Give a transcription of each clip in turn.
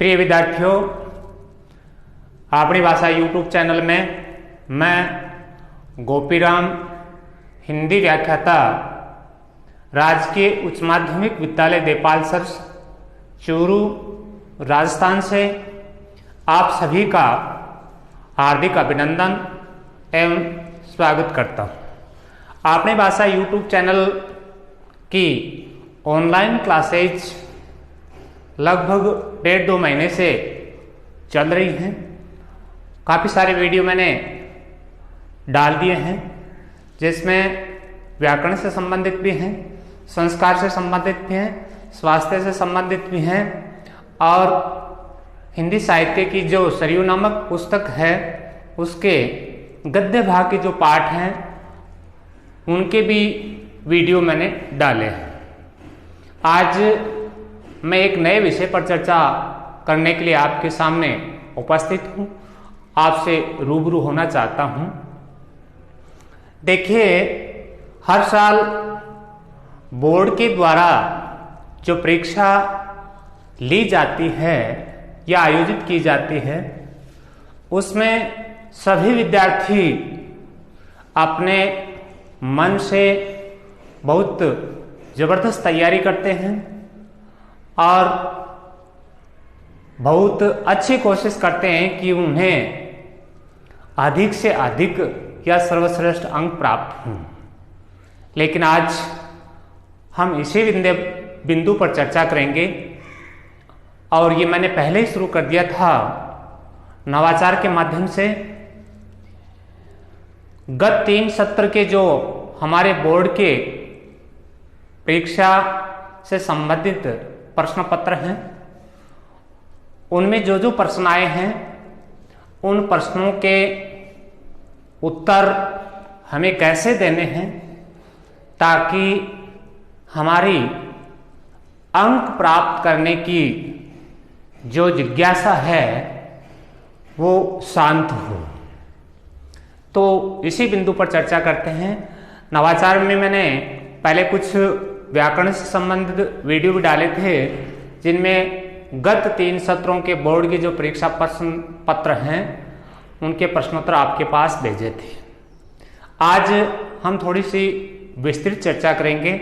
प्रिय विद्यार्थियों, अपनी भाषा यूट्यूब चैनल में मैं गोपीराम हिंदी व्याख्याता राजकीय उच्च माध्यमिक विद्यालय देपालसर चूरू राजस्थान से आप सभी का हार्दिक अभिनंदन एवं स्वागत करता हूँ। अपनी भाषा यूट्यूब चैनल की ऑनलाइन क्लासेज लगभग 1.5-2 महीने से चल रही हैं। काफ़ी सारे वीडियो मैंने डाल दिए हैं, जिसमें व्याकरण से संबंधित भी हैं, संस्कार से संबंधित भी हैं, स्वास्थ्य से संबंधित भी हैं और हिंदी साहित्य की जो सरयू नामक पुस्तक है उसके गद्य भाग के जो पाठ हैं उनके भी वीडियो मैंने डाले हैं। आज मैं एक नए विषय पर चर्चा करने के लिए आपके सामने उपस्थित हूँ, आपसे रूबरू होना चाहता हूँ। देखिए, हर साल बोर्ड के द्वारा जो परीक्षा ली जाती है या आयोजित की जाती है उसमें सभी विद्यार्थी अपने मन से बहुत ज़बरदस्त तैयारी करते हैं और बहुत अच्छी कोशिश करते हैं कि उन्हें अधिक से अधिक या सर्वश्रेष्ठ अंक प्राप्त हों। लेकिन आज हम इसी बिंदु पर चर्चा करेंगे और ये मैंने पहले ही शुरू कर दिया था नवाचार के माध्यम से। गत 3 सत्र के जो हमारे बोर्ड के परीक्षा से संबंधित प्रश्न पत्र हैं उनमें जो जो प्रश्न आए हैं उन प्रश्नों के उत्तर हमें कैसे देने हैं ताकि हमारी अंक प्राप्त करने की जो जिज्ञासा है वो शांत हो। तो इसी बिंदु पर चर्चा करते हैं। नवाचार में मैंने पहले कुछ व्याकरण से संबंधित वीडियो भी डाले थे, जिनमें गत 3 सत्रों के बोर्ड के जो परीक्षा प्रश्न पत्र हैं उनके प्रश्नोत्तर आपके पास भेजे थे। आज हम थोड़ी सी विस्तृत चर्चा करेंगे।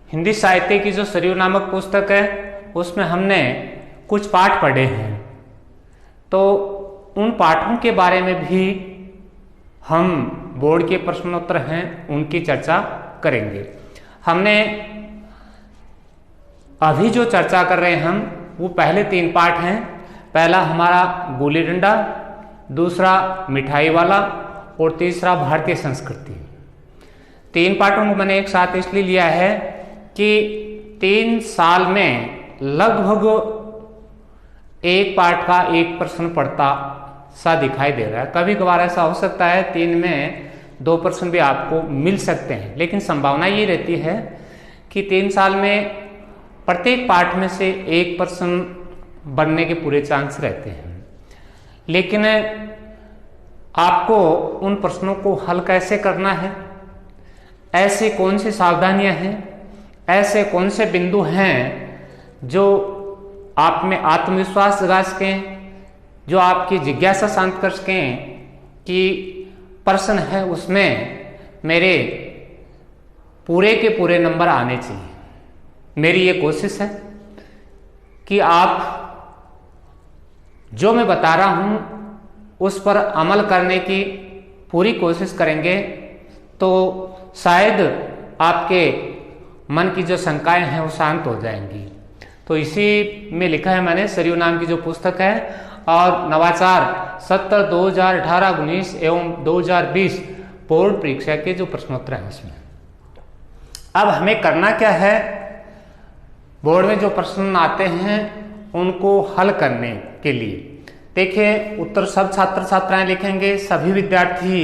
हिंदी साहित्य की जो सरयू नामक पुस्तक है उसमें हमने कुछ पाठ पढ़े हैं, तो उन पाठों के बारे में भी हम बोर्ड के प्रश्नोत्तर हैं उनकी चर्चा करेंगे। हमने अभी जो चर्चा कर रहे हैं हम वो पहले 3 पाठ हैं। पहला हमारा गुल्ली डंडा, दूसरा मिठाई वाला और तीसरा भारतीय संस्कृति। 3 पाठों को मैंने एक साथ इसलिए लिया है कि 3 साल में लगभग एक पाठ का एक प्रश्न पढ़ता सा दिखाई दे रहा है। कभी कभार ऐसा हो सकता है 3 में 2 प्रश्न भी आपको मिल सकते हैं, लेकिन संभावना ये रहती है कि 3 साल में प्रत्येक पाठ में से एक प्रश्न बनने के पूरे चांस रहते हैं। लेकिन आपको उन प्रश्नों को हल कैसे करना है, ऐसे कौन सी सावधानियां हैं, ऐसे कौन से बिंदु हैं जो आप में आत्मविश्वास जगा सकें, जो आपकी जिज्ञासा शांत कर सकें कि प्रश्न है उसमें मेरे पूरे के पूरे नंबर आने चाहिए। मेरी ये कोशिश है कि आप जो मैं बता रहा हूँ उस पर अमल करने की पूरी कोशिश करेंगे तो शायद आपके मन की जो शंकाएं हैं वो शांत हो जाएंगी। तो इसी में लिखा है मैंने, सरयू नाम की जो पुस्तक है और नवाचार सत्र 2018-19 एवं 2020 बोर्ड परीक्षा के जो प्रश्नोत्तर हैं उसमें। अब हमें करना क्या है, बोर्ड में जो प्रश्न आते हैं उनको हल करने के लिए। देखिए, उत्तर सब छात्र छात्राएं लिखेंगे, सभी विद्यार्थी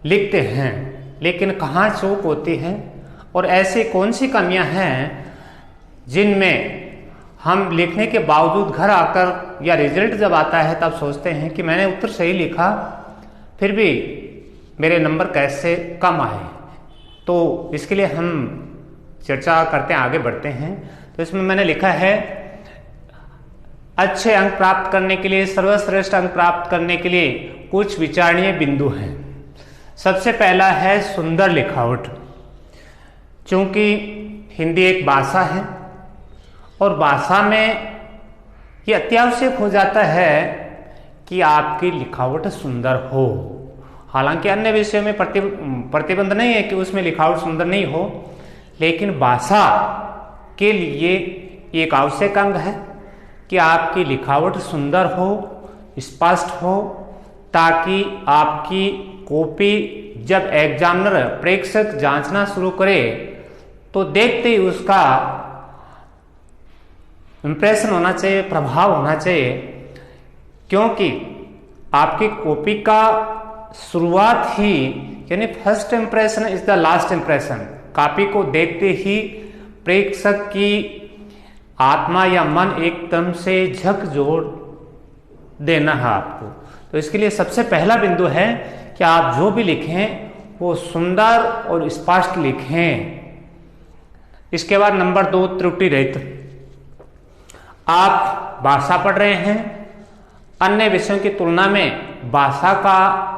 लिखते हैं, लेकिन कहाँ चूक होती है और ऐसी कौन सी कमियां हैं जिनमें हम लिखने के बावजूद घर आकर या रिजल्ट जब आता है तब सोचते हैं कि मैंने उत्तर सही लिखा फिर भी मेरे नंबर कैसे कम आए। तो इसके लिए हम चर्चा करते हैं, आगे बढ़ते हैं। तो इसमें मैंने लिखा है अच्छे अंक प्राप्त करने के लिए, सर्वश्रेष्ठ अंक प्राप्त करने के लिए कुछ विचारणीय बिंदु हैं। सबसे पहला है सुंदर लिखावट। चूंकि हिंदी एक भाषा है और भाषा में ये अत्यावश्यक हो जाता है कि आपकी लिखावट सुंदर हो। हालांकि अन्य विषयों में प्रतिबंध नहीं है कि उसमें लिखावट सुंदर नहीं हो, लेकिन भाषा के लिए एक आवश्यक अंग है कि आपकी लिखावट सुंदर हो, स्पष्ट हो, ताकि आपकी कॉपी जब एग्जामिनर प्रेक्षक जांचना शुरू करे तो देखते ही उसका इंप्रेशन होना चाहिए, प्रभाव होना चाहिए। क्योंकि आपकी कॉपी का शुरुआत ही, यानी first impression is the last impression. Copy को देखते ही प्रेक्षक की आत्मा या मन एकदम से झकझोर देना है आपको। तो इसके लिए सबसे पहला बिंदु है कि आप जो भी लिखें वो सुंदर और स्पष्ट लिखें। इसके बाद नंबर 2, त्रुटि रहित। आप भाषा पढ़ रहे हैं, अन्य विषयों की तुलना में भाषा का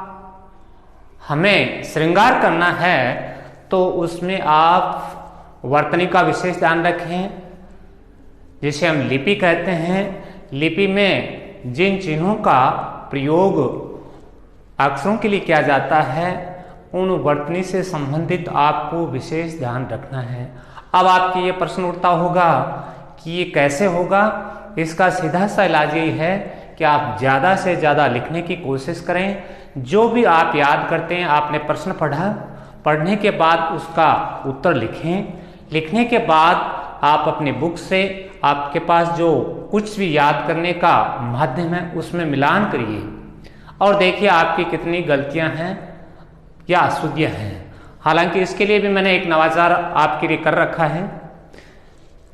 हमें श्रृंगार करना है, तो उसमें आप वर्तनी का विशेष ध्यान रखें, जिसे हम लिपि कहते हैं। लिपि में जिन चिन्हों का प्रयोग अक्षरों के लिए किया जाता है, उन वर्तनी से संबंधित आपको विशेष ध्यान रखना है। अब आपके ये प्रश्न उठता होगा कि ये कैसे होगा। इसका सीधा सा इलाज यही है कि आप ज़्यादा से ज़्यादा लिखने की कोशिश करें। जो भी आप याद करते हैं, आपने प्रश्न पढ़ा, पढ़ने के बाद उसका उत्तर लिखें। लिखने के बाद आप अपनी बुक से आपके पास जो कुछ भी याद करने का माध्यम है उसमें मिलान करिए और देखिए आपकी कितनी गलतियां हैं या अशुद्धियां हैं। हालांकि इसके लिए भी मैंने एक नवाचार आपके लिए कर रखा है।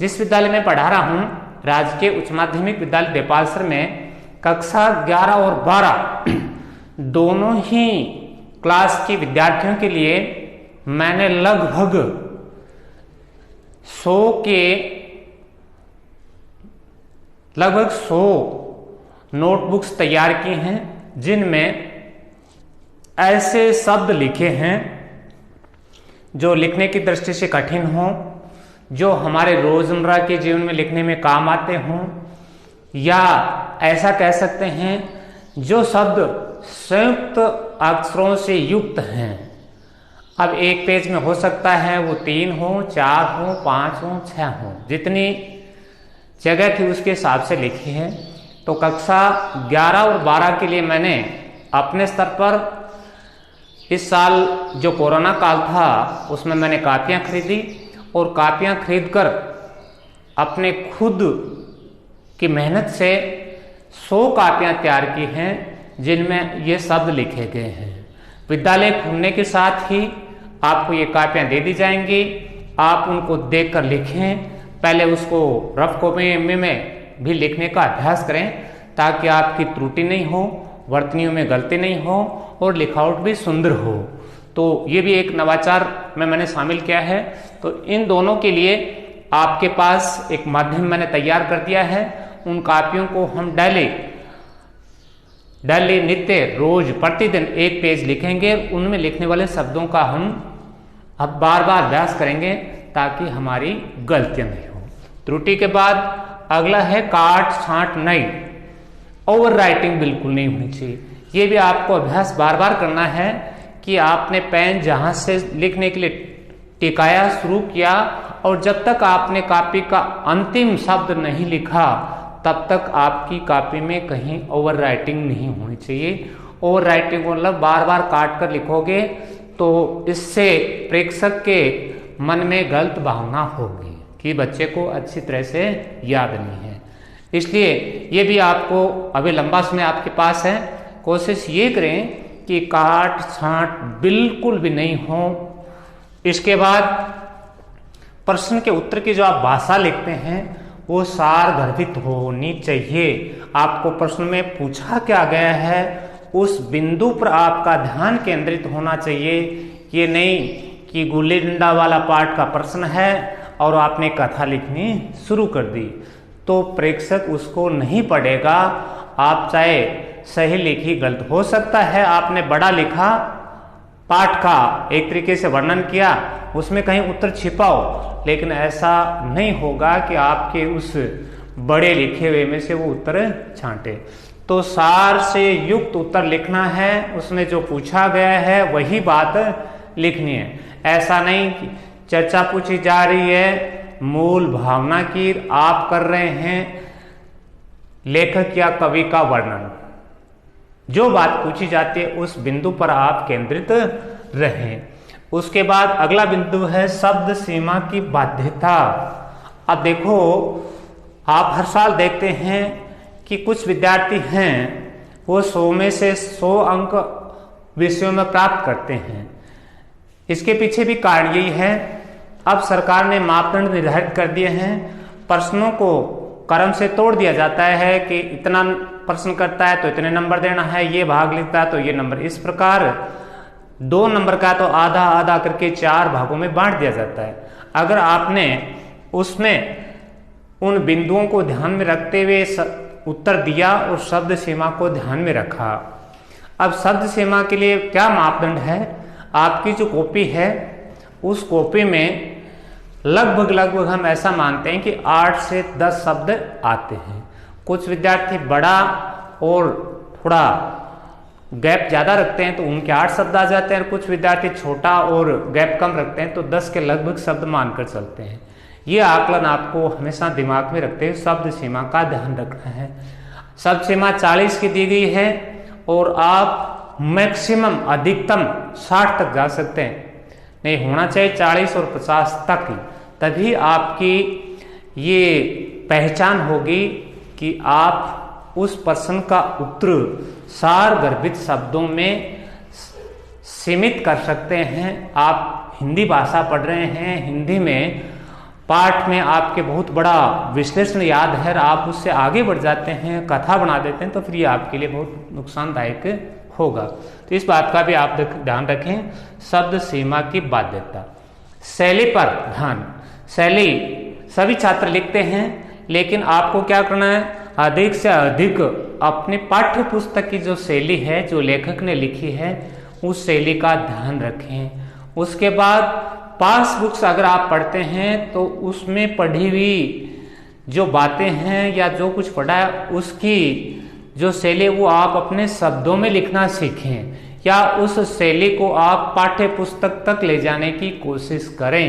जिस विद्यालय में पढ़ा रहा हूँ, राजकीय उच्च माध्यमिक विद्यालय देपालसर में, कक्षा 11 और 12 दोनों ही क्लास के विद्यार्थियों के लिए मैंने लगभग 100 नोटबुक्स तैयार की हैं, जिनमें ऐसे शब्द लिखे हैं जो लिखने की दृष्टि से कठिन हो, जो हमारे रोजमर्रा के जीवन में लिखने में काम आते हों, या ऐसा कह सकते हैं जो शब्द संयुक्त अक्षरों से युक्त हैं। अब एक पेज में हो सकता है वो 3 हो, 4 हो, 5 हो, 6 हो, जितनी जगह थी उसके हिसाब से लिखी है। तो कक्षा 11 और 12 के लिए मैंने अपने स्तर पर इस साल जो कोरोना काल था उसमें मैंने कापियाँ खरीदी और कापियाँ खरीदकर अपने खुद की मेहनत से 100 कापियाँ तैयार की हैं, जिनमें ये शब्द लिखे गए हैं। विद्यालय खुलने के साथ ही आपको ये कापियाँ दे दी जाएंगी। आप उनको देखकर लिखें। पहले उसको रफ कॉपी में भी लिखने का अभ्यास करें, ताकि आपकी त्रुटि नहीं हो, वर्तनियों में गलती नहीं हो और लिखावट भी सुंदर हो। तो ये भी एक नवाचार में मैंने शामिल किया है। तो इन दोनों के लिए आपके पास एक माध्यम मैंने तैयार कर दिया है। उन कापियों को हम डेली नित्य रोज प्रतिदिन एक पेज लिखेंगे। उनमें लिखने वाले शब्दों का हम अब बार बार अभ्यास करेंगे, ताकि हमारी गलतियां नहीं हो। त्रुटि के बाद अगला है काट छांट नहीं। ओवर राइटिंग बिल्कुल नहीं होनी चाहिए। ये भी आपको अभ्यास बार बार करना है कि आपने पेन जहां से लिखने के लिए टिकाया शुरू किया, और जब तक आपने कॉपी का अंतिम शब्द नहीं लिखा, तब तक आपकी कॉपी में कहीं ओवर राइटिंग नहीं होनी चाहिए। ओवर राइटिंग मतलब बार बार काट कर लिखोगे तो इससे प्रेक्षक के मन में गलत भावना होगी कि बच्चे को अच्छी तरह से याद नहीं है। इसलिए ये भी आपको अभी लंबा समय आपके पास है। कोशिश ये करें कि काट छांट बिल्कुल भी नहीं हो। इसके बाद प्रश्न के उत्तर की जो आप भाषा लिखते हैं वो सार गर्भित होनी चाहिए। आपको प्रश्न में पूछा क्या गया है उस बिंदु पर आपका ध्यान केंद्रित होना चाहिए। ये नहीं कि गुल्ली डंडा वाला पाठ का प्रश्न है और आपने कथा लिखनी शुरू कर दी। तो प्रेक्षक उसको नहीं पढ़ेगा। आप चाहे सही लिखी गलत हो सकता है, आपने बड़ा लिखा, पाठ का एक तरीके से वर्णन किया, उसमें कहीं उत्तर छिपा हो, लेकिन ऐसा नहीं होगा कि आपके उस बड़े लिखे हुए में से वो उत्तर छांटे। तो सार से युक्त उत्तर लिखना है, उसमें जो पूछा गया है वही बात लिखनी है। ऐसा नहीं कि चर्चा पूछी जा रही है मूल भावना की, आप कर रहे हैं लेखक या कवि का वर्णन, जो बात पूछी जाती है उस बिंदु पर आप केंद्रित रहें। उसके बाद अगला बिंदु है शब्द सीमा की बाध्यता। अब देखो, आप हर साल देखते हैं कि कुछ विद्यार्थी हैं वो 100 में से 100 अंक विषयों में प्राप्त करते हैं। इसके पीछे भी कारण यही है, अब सरकार ने मापदंड निर्धारित कर दिए हैं, प्रश्नों को क्रम से तोड़ दिया जाता है कि इतना प्रश्न करता है तो इतने नंबर देना है, ये भाग लिखता है तो ये नंबर, इस प्रकार 2 नंबर का तो आधा आधा करके 4 भागों में बांट दिया जाता है। अगर आपने उसमें उन बिंदुओं को ध्यान में रखते हुए उत्तर दिया और शब्द सीमा को ध्यान में रखा। अब शब्द सीमा के लिए क्या मापदंड है, आपकी जो कॉपी है उस कॉपी में लगभग हम ऐसा मानते हैं कि 8 से 10 शब्द आते हैं। कुछ विद्यार्थी बड़ा और थोड़ा गैप ज़्यादा रखते हैं तो उनके 8 शब्द आ जाते हैं, और कुछ विद्यार्थी छोटा और गैप कम रखते हैं तो 10 के लगभग शब्द मानकर चलते हैं। ये आकलन आपको हमेशा दिमाग में रखते हुए शब्द सीमा का ध्यान रखना है। शब्द सीमा 40 की दी गई है और आप मैक्सिमम अधिकतम 60 तक जा सकते हैं, नहीं होना चाहिए 40 और 50 तक ही, तभी आपकी ये पहचान होगी कि आप उस प्रश्न का उत्तर सार गर्भित शब्दों में सीमित कर सकते हैं। आप हिंदी भाषा पढ़ रहे हैं, हिंदी में पाठ में आपके बहुत बड़ा विश्लेषण याद है, आप उससे आगे बढ़ जाते हैं, कथा बना देते हैं, तो फिर ये आपके लिए बहुत नुकसानदायक होगा। तो इस बात का भी आप ध्यान रखें। शब्द सीमा की बाध्यता। शैली पर ध्यान। शैली सभी छात्र लिखते हैं, लेकिन आपको क्या करना है, अधिक से अधिक अपने पाठ्य पुस्तक की जो शैली है, जो लेखक ने लिखी है, उस शैली का ध्यान रखें। उसके बाद पास बुक्स अगर आप पढ़ते हैं तो उसमें पढ़ी हुई जो बातें हैं या जो कुछ पढ़ा है उसकी जो शैली वो आप अपने शब्दों में लिखना सीखें, या उस शैली को आप पाठ्य पुस्तक तक ले जाने की कोशिश करें,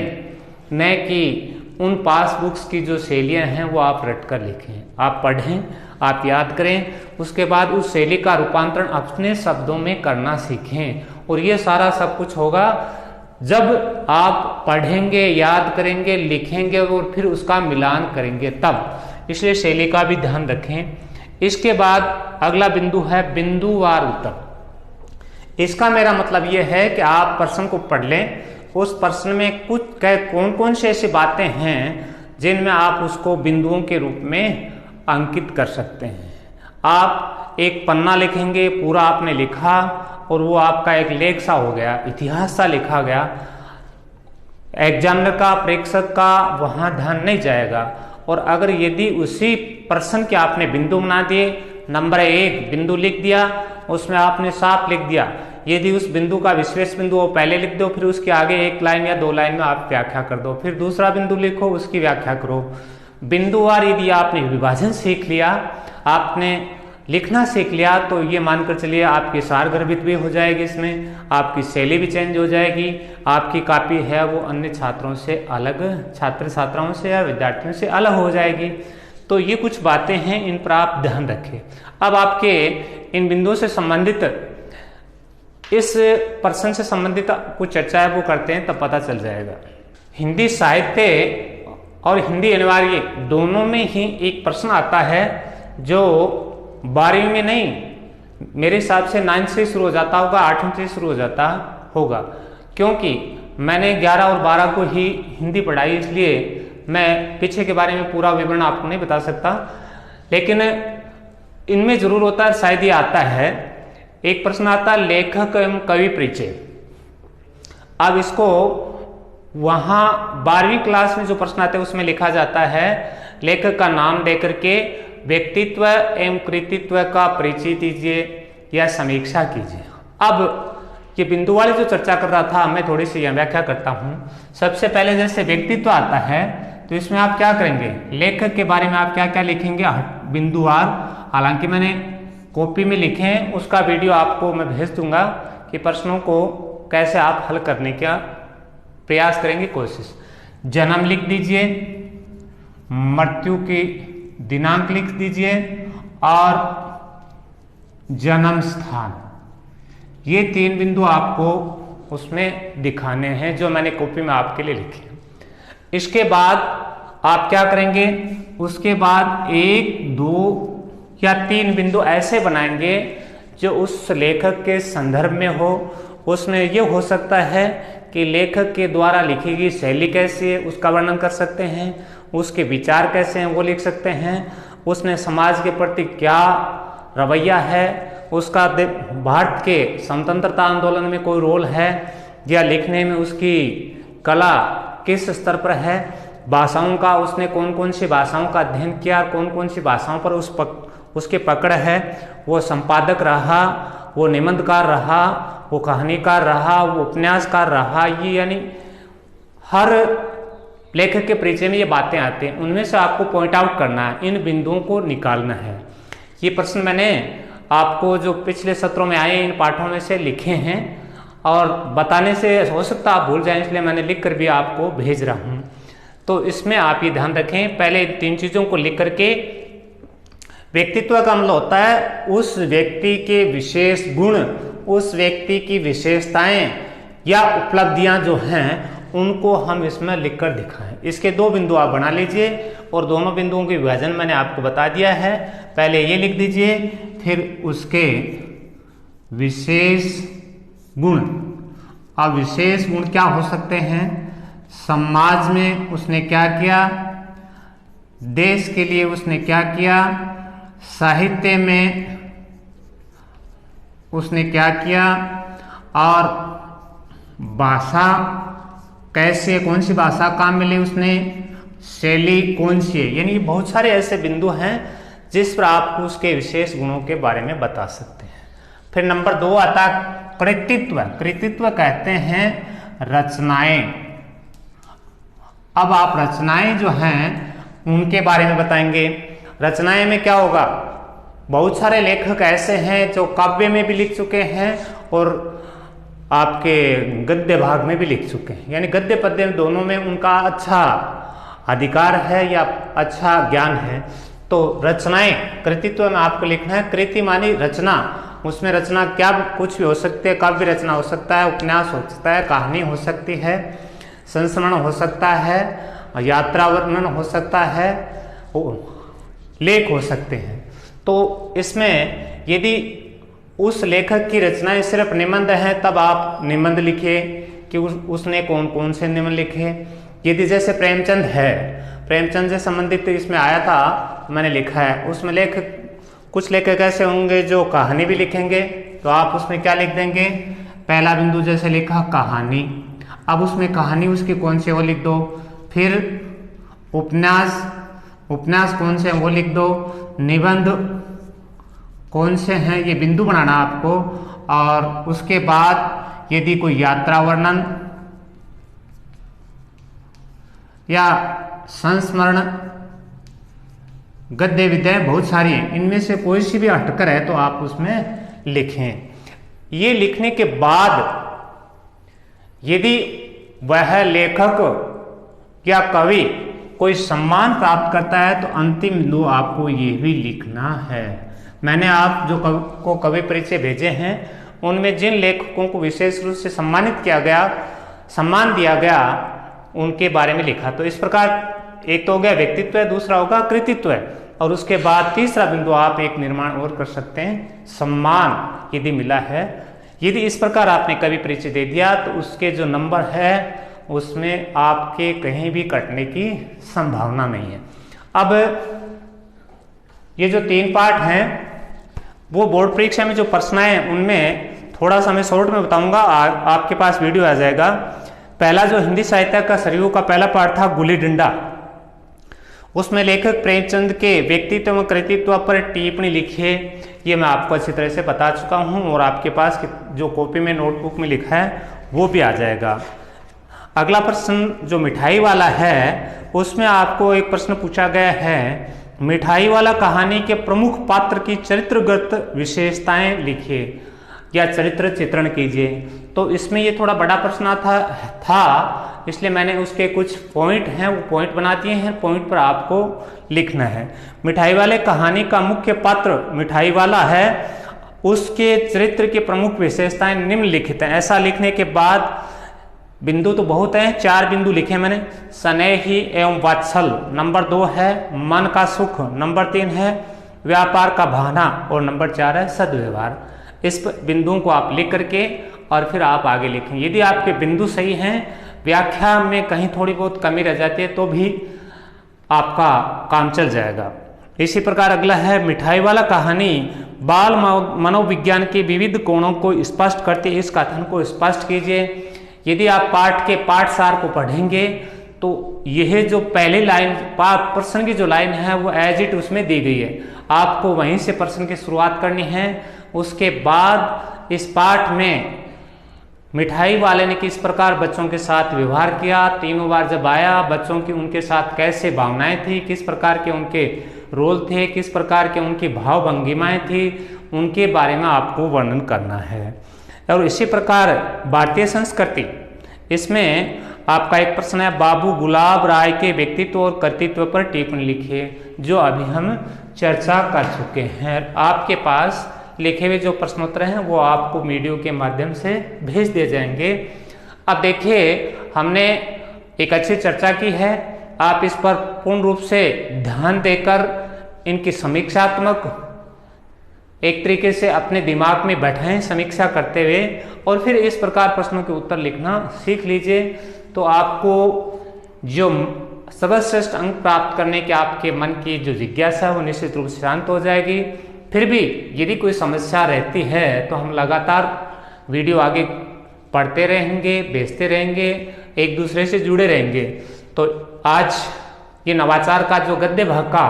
न कि उन पास बुक्स की जो शैलियाँ हैं वो आप रट कर लिखें। आप पढ़ें, आप याद करें, उसके बाद उस शैली का रूपांतरण अपने शब्दों में करना सीखें। और ये सारा सब कुछ होगा जब आप पढ़ेंगे, याद करेंगे, लिखेंगे और फिर उसका मिलान करेंगे तब। इसलिए शैली का भी ध्यान रखें। इसके बाद अगला बिंदु है बिंदुवार उत्तर। इसका मेरा मतलब यह है कि आप प्रश्न को पढ़ लें, उस प्रश्न में कुछ कौन कौन से ऐसी बातें हैं जिनमें आप उसको बिंदुओं के रूप में अंकित कर सकते हैं। आप एक पन्ना लिखेंगे, पूरा आपने लिखा और वो आपका एक लेख सा हो गया, इतिहास सा लिखा गया, एग्जामिनर का, प्रेक्षक का वहाँ ध्यान नहीं जाएगा। और अगर यदि उसी प्रश्न के आपने बिंदु बना दिए, नंबर 1 बिंदु लिख दिया, उसमें आपने साफ लिख दिया, यदि उस बिंदु का विशेष बिंदु वो पहले लिख दो, फिर उसके आगे 1 लाइन या 2 लाइन में आप व्याख्या कर दो, फिर दूसरा बिंदु लिखो, उसकी व्याख्या करो। बिंदुवार यदि आपने विभाजन सीख लिया, आपने लिखना सीख लिया, तो ये मानकर चलिए आपकी सार गर्भित भी हो जाएगी, इसमें आपकी शैली भी चेंज हो जाएगी, आपकी कॉपी है वो अन्य छात्रों से अलग, छात्र छात्राओं से या विद्यार्थियों से अलग हो जाएगी। तो ये कुछ बातें हैं, इन पर आप ध्यान रखें। अब आपके इन बिंदुओं से संबंधित, इस प्रश्न से संबंधित कुछ चर्चा है वो करते हैं, तब पता चल जाएगा। हिंदी साहित्य और हिंदी अनिवार्य दोनों में ही एक प्रश्न आता है जो 12वीं में नहीं, मेरे हिसाब से 9th से शुरू हो जाता होगा, 8वीं से शुरू हो जाता होगा, क्योंकि मैंने 11 और 12 को ही हिंदी पढ़ाई, इसलिए मैं पीछे के बारे में पूरा विवरण आपको नहीं बता सकता, लेकिन इनमें जरूर होता है, शायद ये आता है। एक प्रश्न आता है लेखक एवं कवि परिचय। अब इसको वहाँ 12वीं क्लास में जो प्रश्न आते हैं उसमें लिखा जाता है लेखक का नाम देकर के व्यक्तित्व एवं कृतित्व का परिचय दीजिए या समीक्षा कीजिए। अब ये बिंदु वाली जो चर्चा कर रहा था, मैं थोड़ी सी व्याख्या करता हूँ। सबसे पहले जैसे व्यक्तित्व आता है तो इसमें आप क्या करेंगे, लेखक के बारे में आप क्या क्या लिखेंगे बिंदुवार। हालांकि मैंने कॉपी में लिखे हैं, उसका वीडियो आपको मैं भेज दूंगा कि प्रश्नों को कैसे आप हल करने का प्रयास करेंगे, कोशिश। जन्म लिख दीजिए, मृत्यु की दिनांक लिख दीजिए और जन्म स्थान, ये 3 बिंदु आपको उसमें दिखाने हैं जो मैंने कॉपी में आपके लिए लिखे। इसके बाद आप क्या करेंगे, उसके बाद 1, 2 या 3 बिंदु ऐसे बनाएंगे जो उस लेखक के संदर्भ में हो। उसमें ये हो सकता है कि लेखक के द्वारा लिखी गई शैली कैसी है उसका वर्णन कर सकते हैं, उसके विचार कैसे हैं वो लिख सकते हैं, उसने समाज के प्रति क्या रवैया है, उसका भारत के स्वतंत्रता आंदोलन में कोई रोल है या लिखने में उसकी कला किस स्तर पर है, भाषाओं का उसने कौन कौन सी भाषाओं का अध्ययन किया, कौन कौन सी भाषाओं पर उसके पकड़ है, वो संपादक रहा, वो निबंधकार रहा, वो कहानीकार रहा, वो उपन्यासकार रहा। ये यानी हर लेखक के परिचय में ये बातें आती हैं, उनमें से आपको पॉइंट आउट करना है, इन बिंदुओं को निकालना है। ये प्रश्न मैंने आपको जो पिछले सत्रों में आए इन पाठों में से लिखे हैं और बताने से हो सकता आप भूल जाएं, इसलिए मैंने लिख कर भी आपको भेज रहा हूं। तो इसमें आप ये ध्यान रखें, पहले 3 चीज़ों को लिख करके, व्यक्तित्व का मतलब होता है उस व्यक्ति के विशेष गुण, उस व्यक्ति की विशेषताएं या उपलब्धियां जो हैं उनको हम इसमें लिखकर दिखाएं। इसके 2 बिंदु आप बना लीजिए और दोनों बिंदुओं के विभाजन मैंने आपको बता दिया है। पहले ये लिख दीजिए, फिर उसके विशेष गुण। अब विशेष गुण क्या हो सकते हैं, समाज में उसने क्या किया, देश के लिए उसने क्या किया, साहित्य में उसने क्या किया, और भाषा कैसे, कौन सी भाषा काम मिली उसने, शैली कौन सी है। यानी बहुत सारे ऐसे बिंदु हैं जिस पर आप उसके विशेष गुणों के बारे में बता सकते हैं। फिर नंबर 2 आता कृतित्व। कृतित्व कहते हैं रचनाएं। अब आप रचनाएं जो हैं उनके बारे में बताएंगे। रचनाएं में क्या होगा, बहुत सारे लेखक ऐसे हैं जो काव्य में भी लिख चुके हैं और आपके गद्य भाग में भी लिख चुके हैं, यानी गद्य पद्य दोनों में उनका अच्छा अधिकार है या अच्छा ज्ञान है। तो रचनाएं, कृतित्व में आपको लिखना है। कृति मानी रचना, उसमें रचना क्या कुछ भी हो सकती है, काव्य रचना हो सकता है, उपन्यास हो सकता है, कहानी हो सकती है, संस्मरण हो सकता है, यात्रा वर्णन हो सकता है, लेख हो सकते हैं। तो इसमें यदि उस लेखक की रचनाएं सिर्फ निबंध हैं तब आप निबंध लिखिए कि उसने कौन कौन से निबंध लिखे। यदि जैसे प्रेमचंद है, प्रेमचंद से संबंधित इसमें आया था, मैंने लिखा है, उसमें लेखक कुछ लेखक ऐसे होंगे जो कहानी भी लिखेंगे, तो आप उसमें क्या लिख देंगे, पहला बिंदु जैसे लिखा कहानी, अब उसमें कहानी उसकी कौन सी वो लिख दो। फिर उपन्यास, उपन्यास कौन से वो लिख दो। निबंध कौन से हैं ये बिंदु बनाना आपको। और उसके बाद यदि कोई यात्रा वर्णन या संस्मरण, गद्य विद्याएं बहुत सारी हैं, इनमें से कोई सी भी हटकर है तो आप उसमें लिखें। ये लिखने के बाद यदि वह लेखक या कवि कोई सम्मान प्राप्त करता है तो अंतिम बिंदु आपको ये भी लिखना है। मैंने आप जो को कवि परिचय भेजे हैं उनमें जिन लेखकों को विशेष रूप से सम्मानित किया गया, सम्मान दिया गया, उनके बारे में लिखा। तो इस प्रकार एक तो हो गया व्यक्तित्व है, दूसरा होगा कृतित्व है, और उसके बाद तीसरा बिंदु आप एक निर्माण और कर सकते हैं, सम्मान यदि मिला है। यदि इस प्रकार आपने कवि परिचय दे दिया तो उसके जो नंबर है उसमें आपके कहीं भी कटने की संभावना नहीं है। अब ये जो 3 पार्ट हैं वो बोर्ड परीक्षा में जो प्रश्न हैं उनमें थोड़ा सा मैं शॉर्ट में बताऊंगा, आपके पास वीडियो आ जाएगा। पहला जो हिंदी साहित्य का सरयू का पहला पार्ट था गुल्ली डंडा, उसमें लेखक प्रेमचंद के व्यक्तित्व व कृतित्व पर टिप्पणी लिखिए। ये मैं आपको अच्छी तरह से बता चुका हूँ और आपके पास जो कॉपी में नोटबुक में लिखा है वो भी आ जाएगा। अगला प्रश्न जो मिठाई वाला है उसमें आपको एक प्रश्न पूछा गया है, मिठाई वाला कहानी के प्रमुख पात्र की चरित्रगत विशेषताएं लिखिए या चरित्र चित्रण कीजिए। तो इसमें ये थोड़ा बड़ा प्रश्न था इसलिए मैंने उसके कुछ पॉइंट हैं वो पॉइंट बना दिए हैं, पॉइंट पर आपको लिखना है। मिठाई वाले कहानी का मुख्य पात्र मिठाई वाला है, उसके चरित्र की प्रमुख विशेषताएं निम्नलिखित हैं। ऐसा लिखने के बाद बिंदु तो बहुत हैं, 4 बिंदु लिखे मैंने। स्नेही एवं वात्सल नंबर 2 है, मन का सुख नंबर 3 है, व्यापार का बहाना और नंबर 4 है सद्व्यवहार। इस बिंदुओं को आप लिख करके और फिर आप आगे लिखें। यदि आपके बिंदु सही हैं, व्याख्या में कहीं थोड़ी बहुत कमी रह जाती है तो भी आपका काम चल जाएगा। इसी प्रकार अगला है, मिठाई वाला कहानी बाल मनोविज्ञान के विविध कोणों को स्पष्ट करती है, इस कथन को स्पष्ट कीजिए। यदि आप पाठ के पाठसार को पढ़ेंगे तो यह जो पहली लाइन प्रश्न की जो लाइन है वो एज इट उसमें दी गई है, आपको वहीं से प्रश्न की शुरुआत करनी है। उसके बाद इस पाठ में मिठाई वाले ने किस प्रकार बच्चों के साथ व्यवहार किया, तीनों बार जब आया बच्चों की उनके साथ कैसे भावनाएं थी, किस प्रकार के उनके रोल थे, किस प्रकार के उनकी भाव भंगिमाएं थी, उनके बारे में आपको वर्णन करना है। और इसी प्रकार भारतीय संस्कृति, इसमें आपका एक प्रश्न है, बाबू गुलाब राय के व्यक्तित्व और कर्तृत्व पर टिप्पणी लिखिए, जो अभी हम चर्चा कर चुके हैं। आपके पास लिखे हुए जो प्रश्नोत्तर हैं वो आपको वीडियो के माध्यम से भेज दिए जाएंगे। अब देखिए हमने एक अच्छी चर्चा की है, आप इस पर पूर्ण रूप से ध्यान देकर इनकी समीक्षात्मक एक तरीके से अपने दिमाग में बैठाएं समीक्षा करते हुए और फिर इस प्रकार प्रश्नों के उत्तर लिखना सीख लीजिए। तो आपको जो सर्वश्रेष्ठ अंक प्राप्त करने के आपके मन की जो जिज्ञासा है वो निश्चित रूप से शांत हो जाएगी। फिर भी यदि कोई समस्या रहती है तो हम लगातार वीडियो आगे पढ़ते रहेंगे, भेजते रहेंगे, एक दूसरे से जुड़े रहेंगे। तो आज ये नवाचार का जो गद्य भाग का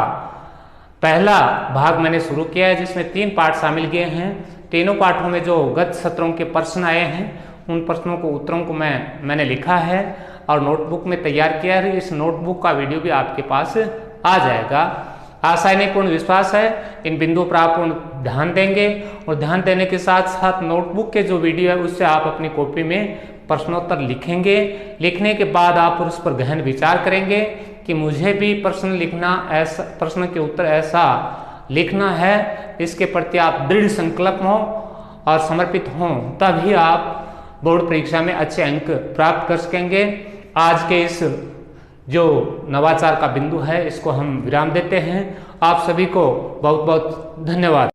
पहला भाग मैंने शुरू किया है, जिसमें 3 पाठ शामिल किए हैं। तीनों पाठों में जो गत सत्रों के प्रश्न आए हैं उन प्रश्नों को उत्तरों को मैंने लिखा है और नोटबुक में तैयार किया है। इस नोटबुक का वीडियो भी आपके पास आ जाएगा। आशा है, पूर्ण विश्वास है इन बिंदुओं पर आप पूर्ण ध्यान देंगे और ध्यान देने के साथ साथ नोटबुक के जो वीडियो है उससे आप अपनी कॉपी में प्रश्नोत्तर लिखेंगे। लिखने के बाद आप उस पर गहन विचार करेंगे कि मुझे भी प्रश्न लिखना ऐसा, प्रश्न के उत्तर ऐसा लिखना है, इसके प्रति आप दृढ़ संकल्प हों और समर्पित हों, तभी आप बोर्ड परीक्षा में अच्छे अंक प्राप्त कर सकेंगे। आज के इस जो नवाचार का बिंदु है इसको हम विराम देते हैं। आप सभी को बहुत बहुत धन्यवाद।